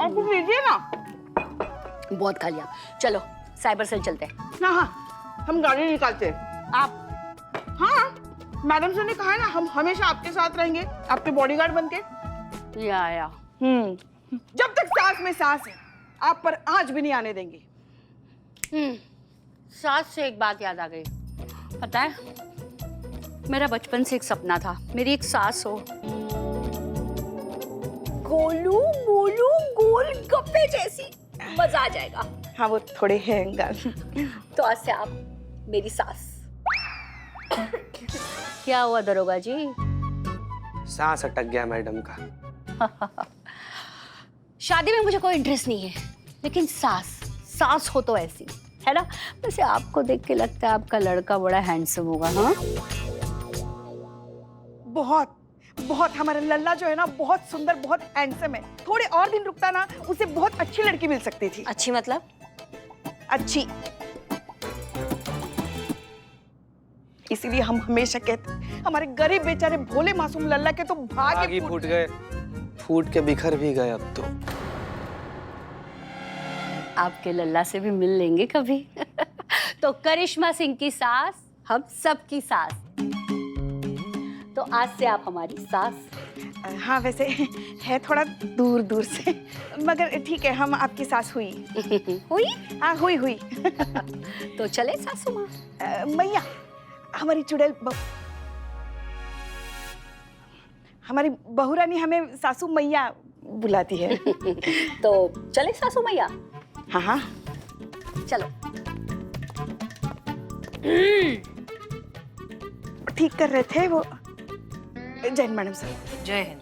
आप कुछ लीजिए ना। बहुत खा लिया, चलो साइबर सेल चलते हैं। हाँ हाँ, हम गाड़ी निकालते हैं। आप? हाँ, मैडम सर ने कहा है ना, हम हमेशा आपके साथ रहेंगे, आपके बॉडीगार्ड बनके। या जब तक सांस में सांस है, आप पर आंच भी नहीं आने देंगे। सास से एक बात याद आ गई। पता है, मेरा बचपन से एक सपना था, मेरी एक सास हो, गोलू मोलू गोल गप्पे जैसी, मजा आ जाएगा। हाँ, वो थोड़े हैं गाल। तो आज से आप मेरी सास। क्या हुआ दरोगा जी? सांस अटक गया मैडम का। शादी में मुझे कोई इंटरेस्ट नहीं है, लेकिन सास हो तो ऐसी, है ना? वैसे आपको देख के लगता है आपका लड़का बड़ा हैंडसम होगा। हाँ, बहुत बहुत, हमारा लल्ला जो है ना, बहुत सुंदर, बहुत हैंडसम है। थोड़े और दिन रुकता ना, उसे बहुत अच्छी लड़की मिल सकती थी। अच्छी मतलब? अच्छी। इसीलिए हम हमेशा कहते, हमारे गरीब बेचारे भोले मासूम लल्ला के तो भाग ही फूट गए, फूट के बिखर भी गए अब तो। आपके लल्ला से भी मिल लेंगे कभी। तो करिश्मा सिंह की सास, हम सब की सास। तो आज से आप हमारी सास। हाँ, वैसे है थोड़ा दूर दूर से, मगर ठीक है, हम आपकी सास हुई। हुई? हाँ, हुई। तो चले सासू माँ। मैया, हमारी चुड़ैल हमारी बहू रानी हमें सासू मैया बुलाती है। तो चले सासू मैया। हाँ हाँ, चलो। ठीक कर रहे थे वो। जय हिंद मैडम साहब। जय हिंद।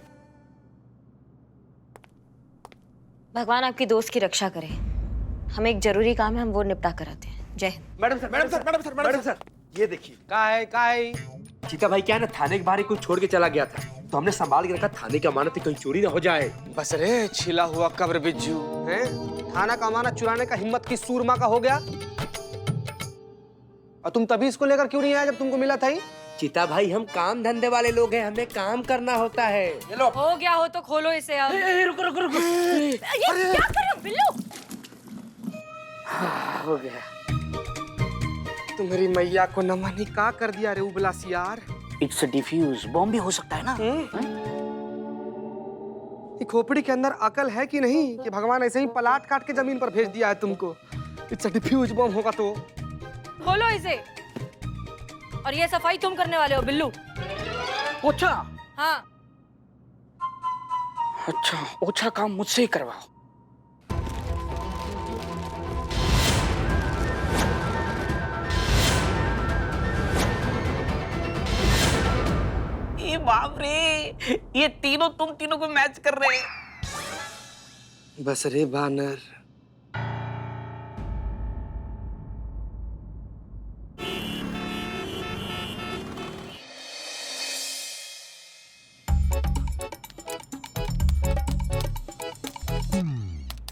भगवान आपकी दोस्त की रक्षा करे। हमें एक जरूरी काम है, हम वो निपटा कर आते हैं। जय हिंद। मैडम सर, ये देखिए। का है? चीता भाई क्या है ना, थाने के बाहर ही कुछ छोड़ के चला गया था, तो हमने संभाल के रखा, थाने की अमानत कहीं चोरी ना हो जाए। बस रे छिला हुआ कब्र बिज्जू हैं? थाना का अमानत चुराने का हिम्मत की सूरमा का हो गया। और तुम तभी इसको लेकर क्यों नहीं आए जब तुमको मिला था ही? चीता भाई, हम काम धंधे वाले लोग हैं, हमें काम करना होता है। लो। हो गया हो तो खोलो इसे अब। रुको। ये क्या कर रहे हो बिल्लू? हो गया। तुम्हारी मैया को नमन ही का कर दिया रे उबला सियार। इट्स डिफ्यूज बॉम्ब भी हो सकता है ना। ये खोपड़ी के अंदर अकल है कि नहीं कि भगवान ऐसे ही पलाट काट के जमीन पर भेज दिया है तुमको? इट्स अ डिफ्यूज बॉम्ब होगा तो। खोलो इसे। और ये सफाई तुम करने वाले हो बिल्लू। ओछा? हाँ। अच्छा, ओछा काम मुझसे ही करवाओ। ये बाप रे, ये तीनों तुम तीनों को मैच कर रहे हैं। बस रे बानर।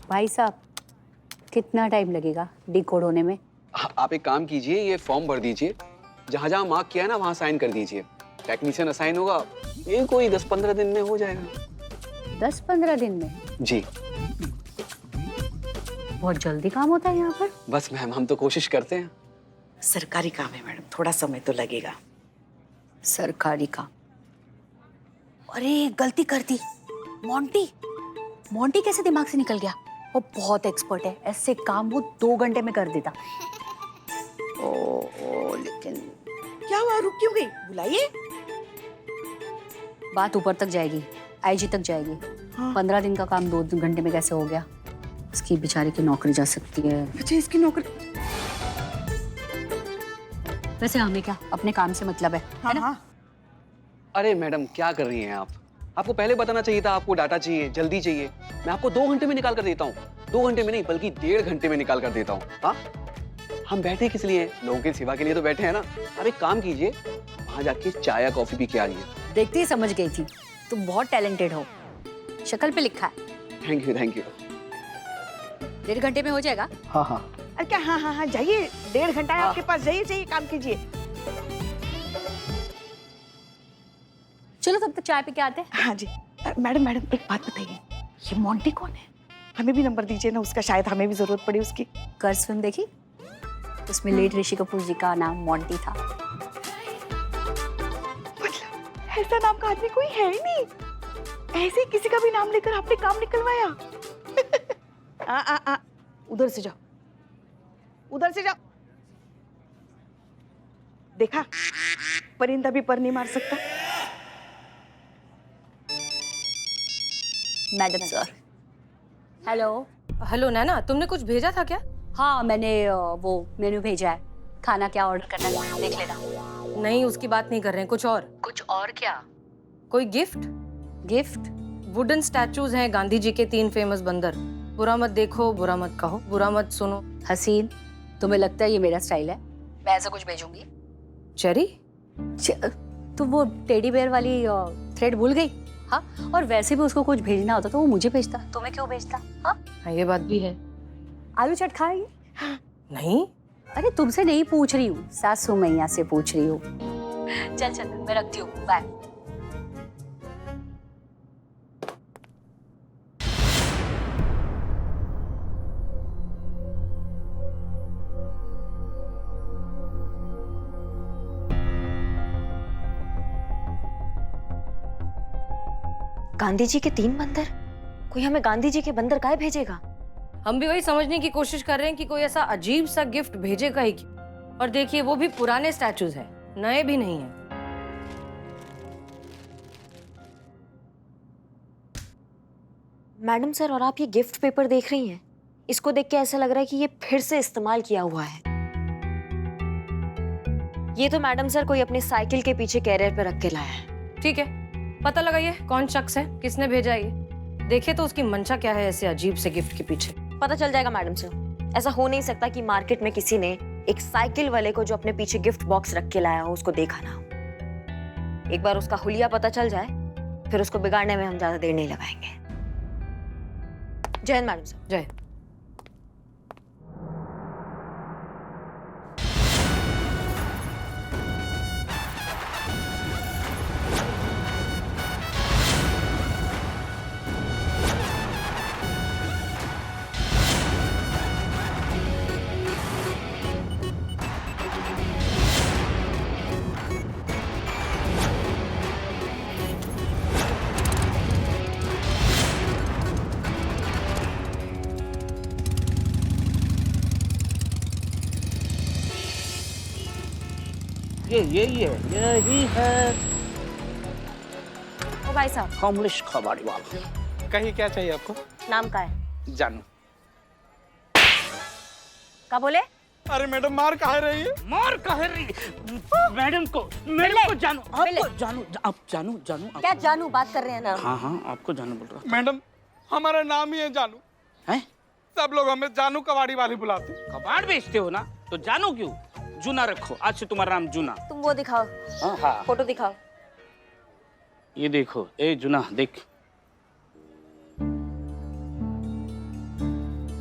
भाई साहब, कितना टाइम लगेगा डिकोड होने में? आप एक काम कीजिए, ये फॉर्म भर दीजिए, जहाँ जहाँ मार्क किया है ना वहाँ साइन कर दीजिए। टेक्नीशियन असाइन होगा, ये कोई 10-15 दिन में हो जाएगा। 10-15 दिन में? जी। बहुत जल्दी काम होता है यहाँ पर। बस मैम, हम तो कोशिश करते हैं। सरकारी काम है मैडम, थोड़ा समय तो लगेगा। सरकारी काम? अरे गलती कर दी। मोंटी कैसे दिमाग से निकल गया? वो बहुत एक्सपर्ट है, ऐसे काम वो 2 घंटे में कर देता। ओ, लेकिन क्या हुआ, रुक क्यों गई? बुलाइए। बात ऊपर तक जाएगी, आईजी तक जाएगी। 15 दिन का काम 2 घंटे में कैसे हो गया? इसकी बेचारी की नौकरी जा सकती है। अच्छा, इसकी नौकरी। वैसे हमें क्या, अपने काम से मतलब है ना? हाँ। अरे मैडम, क्या कर रही हैं आप? आपको पहले बताना चाहिए था, आपको डाटा चाहिए, जल्दी चाहिए। मैं आपको 2 घंटे में निकाल कर देता हूँ। 2 घंटे में नहीं, बल्कि 1.5 घंटे में निकाल कर देता हूँ। हाँ, हम बैठे किस लिए? लोगों की सेवा के लिए तो बैठे हैं ना। आप एक काम कीजिए, वहां जाके चाय या कॉफी पी के आ जाइए। देखते ही समझ गई थी, तुम बहुत टैलेंटेड हो। शक्ल पे लिखा है। Thank you. 1.5 घंटे में हो जाएगा? हाँ। अरे क्या, हाँ, जाइए। 1.5 घंटा है आपके पास, जाइए काम कीजिए। चलो तब तक चाय पी के आते हैं। हाँ जी। मैडम, एक बात बताइए, ये मोंटी कौन है? हमें भी नंबर दीजिए ना उसका, शायद हमें भी जरूरत पड़ी उसकी। कर्ज फिल्म देखी? उसमें लेट ऋषि कपूर जी का नाम मोंटी था। मतलब ऐसा नाम का आदमी कोई है ही नहीं, ऐसे ही किसी का भी नाम लेकर आपने काम निकलवाया। उधर से जाओ, उधर से जाओ। देखा, परिंदा भी पर नहीं मार सकता। Madam sir. हेलो। हेलो नैना, तुमने कुछ भेजा था क्या? हाँ, मैंने वो मेन्यू भेजा है। खाना क्या ऑर्डर करना है देख लेना। नहीं, उसकी बात नहीं कर रहे हैं, कुछ और। कुछ और क्या? कोई गिफ्ट? गिफ्ट? वुडन स्टैचूज हैं गांधी जी के 3 फेमस बंदर। बुरा मत देखो, बुरा मत कहो, बुरा मत सुनो। हसीन, तुम्हें लगता है ये मेरा स्टाइल है? मैं ऐसा कुछ भेजूंगी? चेरी? तू वो टेडी बेयर वाली थ्रेड भूल गई? हाँ, और वैसे भी उसको कुछ भेजना होता तो वो मुझे भेजता, तुम्हें क्यों भेजता? हाँ, ये बात भी है। आलू चाट खाएगी? नहीं। अरे तुमसे नहीं पूछ रही हूँ, सासू मैया से पूछ रही हूँ। चल चल, मैं रखती हूँ, बाय। गांधी जी के 3 बंदर? कोई हमें गांधी जी के बंदर काहे भेजेगा? हम भी वही समझने की कोशिश कर रहे हैं कि कोई ऐसा अजीब सा गिफ्ट भेजेगा ही क्यों। और देखिए, वो भी पुराने स्टैचूज हैं, नए भी नहीं हैं। मैडम सर, और आप ये गिफ्ट पेपर देख रही हैं? इसको देख के ऐसा लग रहा है कि ये फिर से इस्तेमाल किया हुआ है। ये तो मैडम सर कोई अपनी साइकिल के पीछे कैरियर पे रख के लाया है। ठीक है, पता लगाइए कौन शख्स है, किसने भेजा ये। देखिए तो उसकी मंशा क्या है ऐसे अजीब से गिफ्ट के पीछे। पता चल जाएगा मैडम सर। ऐसा हो नहीं सकता कि मार्केट में किसी ने एक साइकिल वाले को जो अपने पीछे गिफ्ट बॉक्स रख के लाया हो उसको देखा ना हो। एक बार उसका हुलिया पता चल जाए, फिर उसको बिगाड़ने में हम ज्यादा देर नहीं लगाएंगे। जय हिंद मैडम सर। जय। यही है ओ भाई साहब, कमलेश कबाड़ी वाला। कहीं क्या चाहिए आपको? नाम का है? जानू। क्या बोले? अरे मैडम, मार कहाँ रही है? मार कह रही मैडम को जानू, आपको जानू, आप जानू आप। क्या जानू बात कर रहे हैं ना? हाँ, आपको जानू बोल रहा मैडम, हमारा नाम ही है जानू। है। सब लोग हमें जानू कबाड़ी वाली बुलाते हैं। कबाड़ बेचते हो ना, तो जानू क्यों? जूना रखो, आज से तुम्हारा नाम जूना। तुम वो दिखाओ, हाँ, फोटो दिखाओ। ये देखो, ए जूना देख।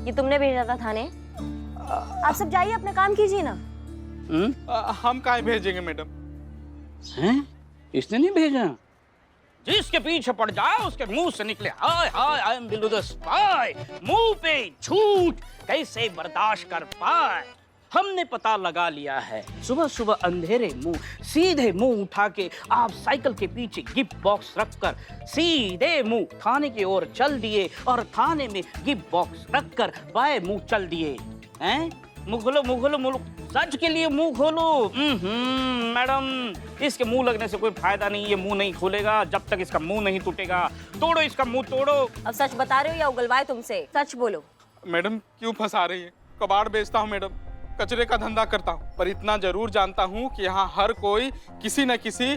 ये तुमने भेजा था थाने? आप सब जाइए, अपना काम कीजिए ना। हम काहे भेजेंगे मैडम? हैं? इसने नहीं भेजा। जिसके पीछे पड़ जाए उसके मुंह से निकले hi hi I am Billu the spy. मुंह पे झूठ कैसे बर्दाश्त कर पाए। हमने पता लगा लिया है। सुबह सुबह अंधेरे मुंह, सीधे मुंह उठा के आप साइकिल के पीछे गिफ्ट बॉक्स रखकर सीधे मुंह थाने की ओर चल दिए और थाने में गिफ्ट बॉक्स रखकर बाएं मुंह चल दिए। हैं? मुंह खोलो, मुंह खोलो, मुंह सच के लिए मुंह खोलो। मैडम, इसके मुंह लगने से कोई फायदा नहीं। ये मुंह नहीं खोलेगा जब तक इसका मुंह नहीं टूटेगा। तोड़ो इसका मुंह, तोड़ो। अब सच बता रहे हो या उगलवाए तुमसे? सच बोलो। मैडम, क्यों फंसा रही है? कबाड़ बेचता हूँ मैडम, कचरे का धंधा करता हूँ, पर इतना जरूर जानता हूँ कि यहाँ हर कोई किसी न किसी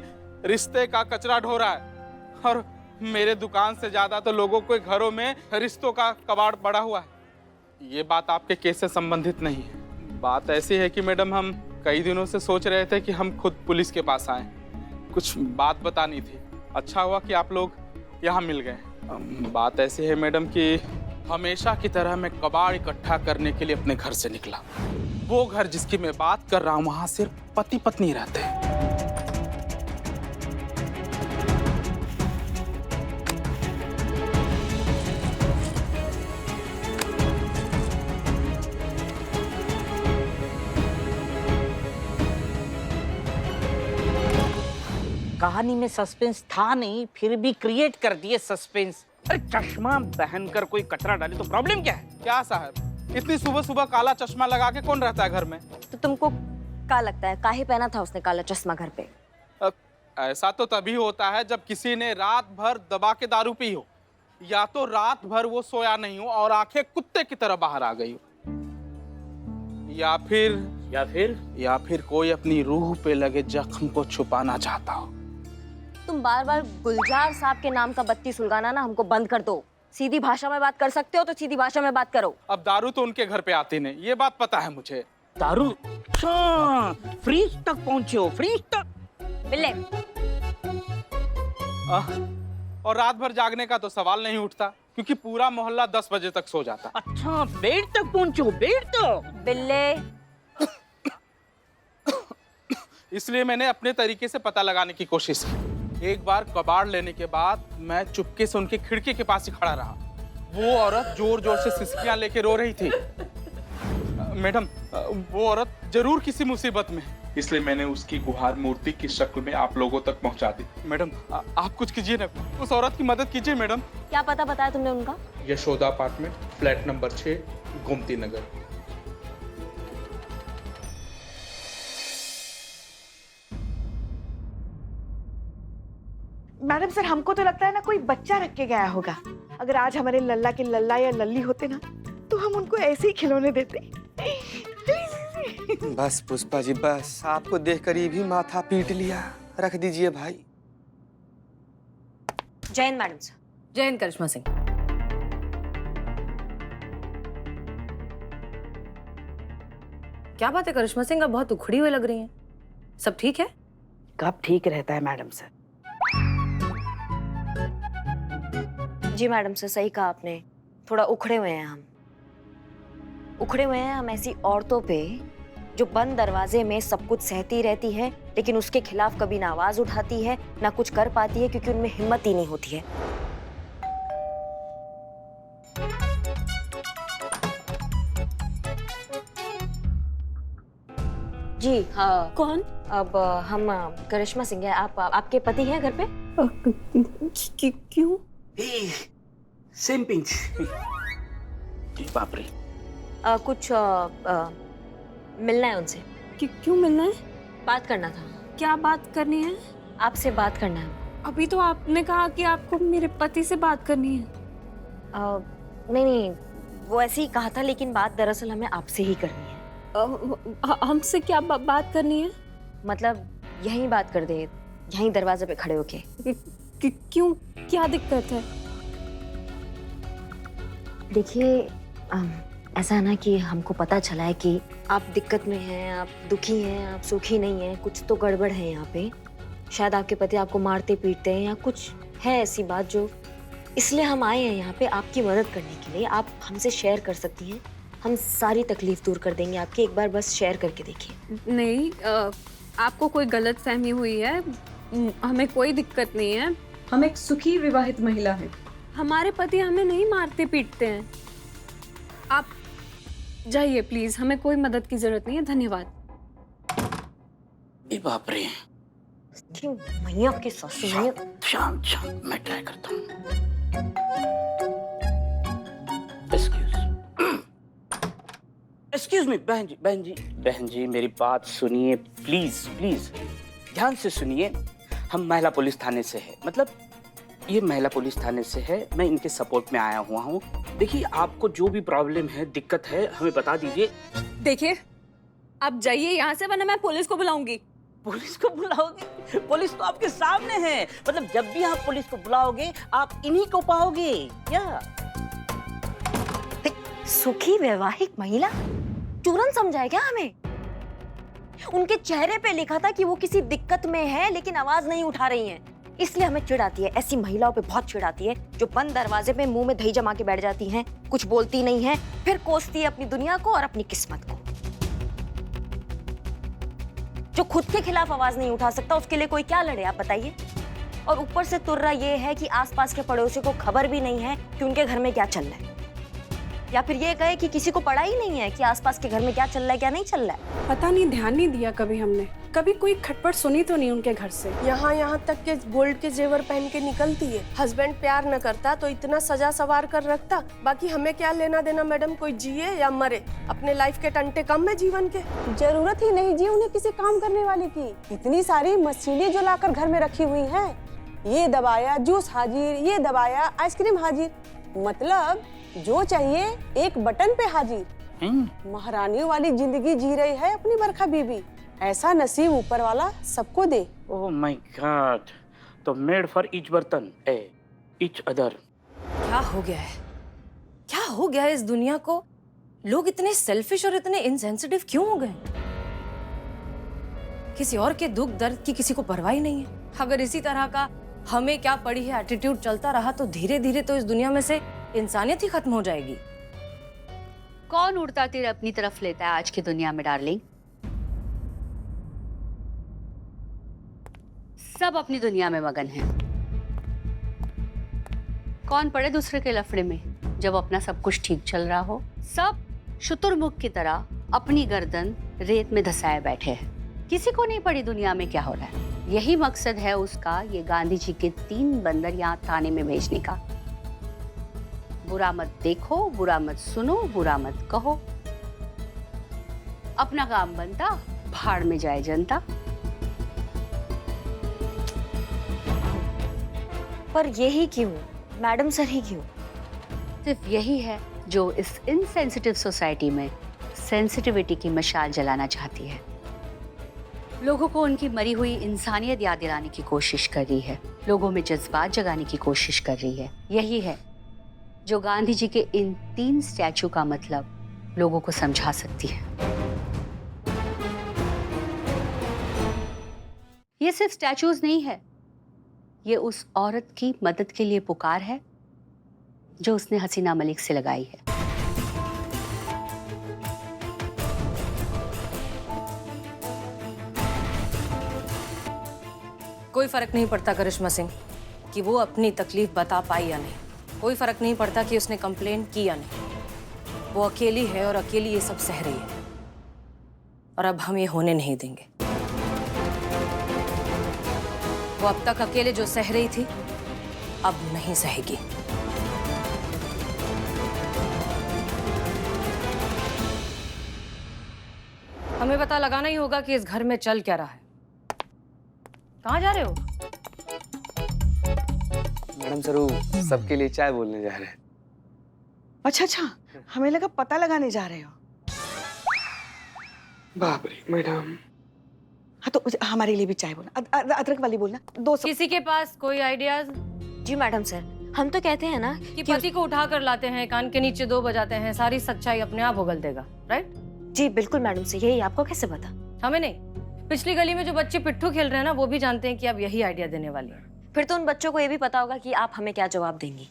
रिश्ते का कचरा ढो रहा है। और मेरे दुकान से ज्यादा तो लोगों के घरों में रिश्तों का कबाड़ पड़ा हुआ है। ये बात आपके केस से संबंधित नहीं है। बात ऐसी है कि मैडम, हम कई दिनों से सोच रहे थे कि हम खुद पुलिस के पास आए, कुछ बात बतानी थी। अच्छा हुआ कि आप लोग यहाँ मिल गए। बात ऐसी है मैडम कि हमेशा की तरह मैं कबाड़ इकट्ठा करने के लिए अपने घर से निकला। वो घर जिसकी मैं बात कर रहा हूँ, वहाँ सिर्फ पति पत्नी रहते हैं। कहानी में सस्पेंस था नहीं, फिर भी क्रिएट कर दिए सस्पेंस। अरे चश्मा पहनकर कोई कचरा डाले तो प्रॉब्लम क्या है? क्या साहब, इतनी सुबह सुबह काला चश्मा लगा के कौन रहता है घर में? तो तुमको क्या लगता है काहे पहना था उसने काला चश्मा घर पे? ऐसा तो तभी होता है जब किसी ने रात भर दबा के दारू पी हो, या तो रात भर वो सोया नहीं हो और आंखें कुत्ते की तरह बाहर आ गई हो, या फिर कोई अपनी रूह पे लगे जख्म को छुपाना चाहता हो। तुम बार बार गुलजार साहब के नाम का बत्ती सुलगाना ना हमको बंद कर दो। सीधी भाषा में बात कर सकते हो तो सीधी भाषा में बात करो। अब दारू तो उनके घर पे आती नहीं, ये बात पता है मुझे। दारू? अच्छा, फ्रीज तक पहुंचे हो, फ्रीज तक? बिल्ले। और रात भर जागने का तो सवाल नहीं उठता, क्योंकि पूरा मोहल्ला 10 बजे तक सो जाता। अच्छा, बेड तक पहुंचे हो, बेड तक? बिल्ले। इसलिए मैंने अपने तरीके से पता लगाने की कोशिश की। एक बार कबाड़ लेने के बाद मैं चुपके से उनकी खिड़की के पास ही खड़ा रहा। वो औरत जोर जोर से सिसकियां लेके रो रही थी। मैडम, वो औरत जरूर किसी मुसीबत में है, इसलिए मैंने उसकी गुहार मूर्ति की शक्ल में आप लोगों तक पहुंचा दी। मैडम, आप कुछ कीजिए ना, उस औरत की मदद कीजिए मैडम। क्या पता बताया तुमने उनका? Yashoda apartment, flat number 6, Gomti Nagar. Madam sir, हमको तो लगता है ना कोई बच्चा रख के गया होगा। अगर आज हमारे लल्ला के लल्ला या लल्ली होते ना, तो हम उनको ऐसे ही खिलौने देते। बस पुष्पा जी बस, आपको देखकर ये भी माथा पीट लिया। रख दीजिए भाई। जय हिंद मैडम सर। जय हिंद करिश्मा सिंह। क्या बात है करिश्मा सिंह, आप बहुत उखड़ी हुई लग रही हैं। सब ठीक है? कब ठीक रहता है मैडम सर? जी मैडम सर, सही कहा आपने, थोड़ा उखड़े हुए हैं हम। उखड़े हुए हैं हम ऐसी औरतों पे जो बंद दरवाजे में सब कुछ सहती रहती है, लेकिन उसके खिलाफ कभी ना आवाज उठाती है ना कुछ कर पाती है, क्योंकि उनमें हिम्मत ही नहीं होती है। जी हाँ। कौन? अब हम करिश्मा सिंह हैं। आपके पति हैं घर पे? क्यों? Same pinch. बाप रे। कुछ मिलना है उनसे। क्यों मिलना है? बात करना था। क्या बात करनी है? आपसे बात करना है। अभी तो आपने कहा कि आपको मेरे पति से बात करनी है। नहीं, वो ऐसे ही कहा था, लेकिन बात दरअसल हमें आपसे ही करनी है। हमसे क्या बात करनी है? मतलब यहीं बात कर दे, यहीं दरवाजे पे खड़े होके। क्यों, क्या दिक्कत है? देखिए, ऐसा है ना कि हमको पता चला है कि आप दिक्कत में हैं, आप दुखी हैं, आप सुखी नहीं हैं, कुछ तो गड़बड़ है यहाँ पे। शायद आपके पति आपको मारते पीटते हैं या कुछ है ऐसी बात जो, इसलिए हम आए हैं यहाँ पे आपकी मदद करने के लिए। आप हमसे शेयर कर सकती हैं, हम सारी तकलीफ दूर कर देंगे आपकी। एक बार बस शेयर करके देखिए। नहीं, आपको कोई गलत फहमी हुई है। हमें कोई दिक्कत नहीं है। हम एक सुखी विवाहित महिला हैं। हमारे पति हमें नहीं मारते पीटते हैं। आप जाइए प्लीज, हमें कोई मदद की जरूरत नहीं है। धन्यवाद। बाप रे। मैया की सासू, मैया। शांत, मैं ट्राई करता हूँ। एक्सक्यूज मी, बहन जी मेरी बात सुनिए प्लीज, ध्यान से सुनिए। हम महिला पुलिस थाने से है, मतलब ये महिला पुलिस थाने से है। मैं इनके सपोर्ट में आया हुआ हूँ। देखिए, आपको जो भी प्रॉब्लम है, दिक्कत है, हमें बता दीजिए। देखिए, आप जाइए यहाँ से, वरना मैं पुलिस को बुलाऊंगी। पुलिस को बुलाओगे? पुलिस तो आपके सामने है। मतलब जब भी आप पुलिस को बुलाओगे, आप इन्हीं को पाओगे क्या? सुखी वैवाहिक महिला चूरन समझाए क्या हमें? उनके चेहरे पे लिखा था कि वो किसी दिक्कत में है, लेकिन आवाज नहीं उठा रही हैं। इसलिए हमें चिढ़ आती है, ऐसी महिलाओं पे बहुत चिढ़ आती है जो बंद दरवाजे पे मुंह में दही जमा के बैठ जाती हैं, कुछ बोलती नहीं है, फिर कोसती है अपनी दुनिया को और अपनी किस्मत को। जो खुद के खिलाफ आवाज नहीं उठा सकता, उसके लिए कोई क्या लड़े, आप बताइए। और ऊपर से तुर्रा ये है कि आसपास के पड़ोसियों को खबर भी नहीं है कि उनके घर में क्या चल रहा है, या फिर ये कहे कि किसी को पता ही नहीं है कि आसपास के घर में क्या चल रहा है, क्या नहीं चल रहा है। पता नहीं, ध्यान नहीं दिया कभी हमने। कभी कोई खटपट सुनी तो नहीं उनके घर से। यहाँ तक के गोल्ड के जेवर पहन के निकलती है। हस्बैंड प्यार न करता तो इतना सजा सवार कर रखता। बाकी हमें क्या लेना देना मैडम, कोई जिए या मरे, अपने लाइफ के टंटे कम है जीवन के। जरूरत ही नहीं जी उन्हें किसी काम करने वाले की। इतनी सारी मशीनें जो लाकर घर में रखी हुई हैं, ये दबाया जूस हाजिर, ये दबाया आइसक्रीम हाजिर, मतलब जो चाहिए एक बटन पे हाजिर। महारानियों वाली जिंदगी जी रही है अपनी बरखा बीबी। ऐसा नसीब ऊपर वाला सबको दे। ओह माय गॉड, तो मेड फॉर ईच बर्तन ईच अदर। क्या हो गया है, क्या हो गया है इस दुनिया को? लोग इतने सेल्फिश और इतने इनसेंसिटिव क्यों हो गए? किसी और के दुख दर्द की किसी को परवाह ही नहीं है। अगर इसी तरह का हमें क्या पड़ी है एटीट्यूड चलता रहा तो धीरे धीरे तो इस दुनिया में से इंसानियत ही खत्म हो जाएगी। कौन उड़ता तीर अपनी तरफ लेता है आज की दुनिया में डार्लिंग? सब अपनी दुनिया में मगन हैं। कौन पड़े दूसरे के लफड़े में जब अपना सब कुछ ठीक चल रहा हो? सब शुतुरमुर्ग की तरह अपनी गर्दन रेत में धसाए बैठे हैं। किसी को नहीं पड़ी दुनिया में क्या हो रहा है। यही मकसद है उसका ये गांधी जी के 3 बंदर यहाँ थाने में भेजने का। बुरा मत देखो, बुरा मत सुनो, बुरा मत कहो, अपना काम बनता, भाड़ में जाए जनता। पर यही क्यों मैडम सर, ही क्यों? सिर्फ यही है जो इस इनसेंसिटिव सोसाइटी में सेंसिटिविटी की मशाल जलाना चाहती है। लोगों को उनकी मरी हुई इंसानियत याद दिलाने की कोशिश कर रही है, लोगों में जज्बात जगाने की कोशिश कर रही है। यही है जो गांधी जी के इन 3 स्टैचू का मतलब लोगों को समझा सकती है। ये सिर्फ स्टैचूज नहीं है, ये उस औरत की मदद के लिए पुकार है जो उसने हसीना मलिक से लगाई है। कोई फर्क नहीं पड़ता करिश्मा सिंह कि वो अपनी तकलीफ बता पाई या नहीं। कोई फर्क नहीं पड़ता कि उसने कंप्लेन की या नहीं। वो अकेली है और अकेली ये सब सह रही है, और अब हम ये होने नहीं देंगे। वो अब तक अकेले जो सह रही थी अब नहीं सहेगी। हमें पता लगाना ही होगा कि इस घर में चल क्या रहा है। कहाँ जा रहे हो? मैडम सरू सबके लिए चाय बोलने जा रहे हैं। अच्छा, हमें लगा पता लगाने जा रहे हो। बाप रे मैडम। हाँ तो हमारे लिए भी चाय बोलना, अदरक वाली बोलना। 200। किसी के पास कोई आइडियाज? जी मैडम सर, हम तो कहते हैं ना कि पति को उठा कर लाते हैं, कान के नीचे 2 बजाते हैं, सारी सच्चाई अपने आप उगल देगा, राइट? जी बिल्कुल मैडम सर, यही आपको कैसे पता? हमें नहीं, पिछली गली में जो बच्चे पिट्ठू खेल रहे हैं ना, वो भी जानते हैं कि आप यही आइडिया देने वाली हैं। फिर तो उन बच्चों को ये भी पता होगा कि आप हमें क्या जवाब देंगी।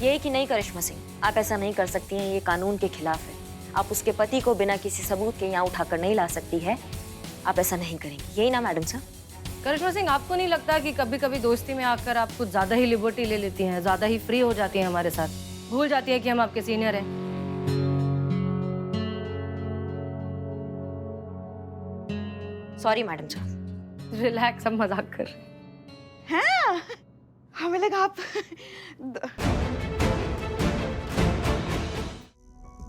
ये कि नहीं करिश्मा सिंह, आप ऐसा नहीं कर सकती हैं, ये कानून के खिलाफ है। आप उसके पति को बिना किसी सबूत के यहाँ उठाकर नहीं ला सकती है, आप ऐसा नहीं करेंगी, यही ना मैडम सर? करिश्मा सिंह, आपको नहीं लगता कि कभी कभी दोस्ती में आकर आप कुछ ज्यादा ही लिबर्टी ले लेती हैं, ज्यादा ही फ्री हो जाती हैं हमारे साथ, भूल जाती है कि हम आपके सीनियर हैं? Sorry madam sir. रिलैक्स, हम मजाक कर रहे हैं। हमें लगा आप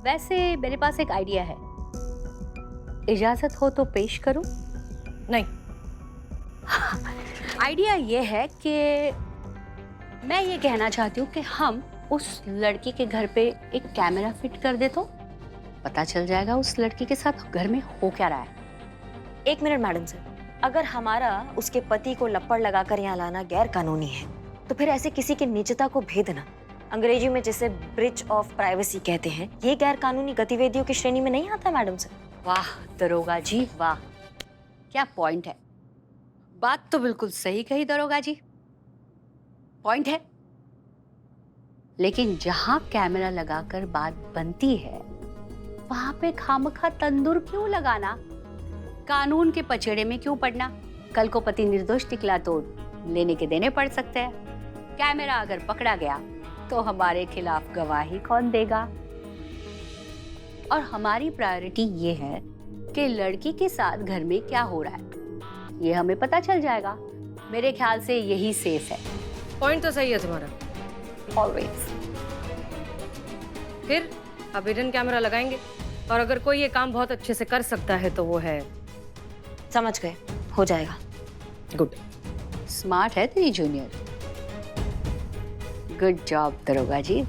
वैसे मेरे पास एक आइडिया है, इजाजत हो तो पेश करूं? नहीं। आइडिया ये है कि मैं ये कहना चाहती हूँ कि हम उस लड़की के घर पे एक कैमरा फिट कर दे तो पता चल जाएगा उस लड़की के साथ घर में हो क्या रहा है। 1 मिनट मैडम सर, अगर हमारा उसके पति को लपड़ लगाकर यहाँ लाना गैर कानूनी है, तो फिर ऐसे किसी की निजता को भेदना, अंग्रेजी में जिसे ब्रीच ऑफ प्राइवेसी कहते हैं, ये गैर कानूनी गतिविधियों की श्रेणी में नहीं आता मैडम सर। वाह दरोगा जी वाह, क्या पॉइंट है। बात तो बिल्कुल सही कही दरोगा जी, पॉइंट है। लेकिन जहां कैमरा लगाकर बात बनती है वहां पे खामखा तंदूर क्यों लगाना, कानून के पचड़े में क्यों पड़ना? कल को पति निर्दोष निकला तो लेने के देने पड़ सकते हैं। कैमरा अगर पकड़ा गया तो हमारे खिलाफ गवाही कौन देगा? और हमारी प्रायोरिटी ये है कि लड़की के साथ घर में क्या हो रहा है ये हमें पता चल जाएगा। मेरे ख्याल से यही सेफ है। पॉइंट तो सही है तुम्हारा। ऑलवेज। फिर अब हिडन कैमरा लगाएंगे और अगर कोई ये काम बहुत अच्छे से कर सकता है तो वो है। समझ गए, हो जाएगा। गुड। स्मार्ट है तेरी जूनियर। गुड जॉब दरोगा जी।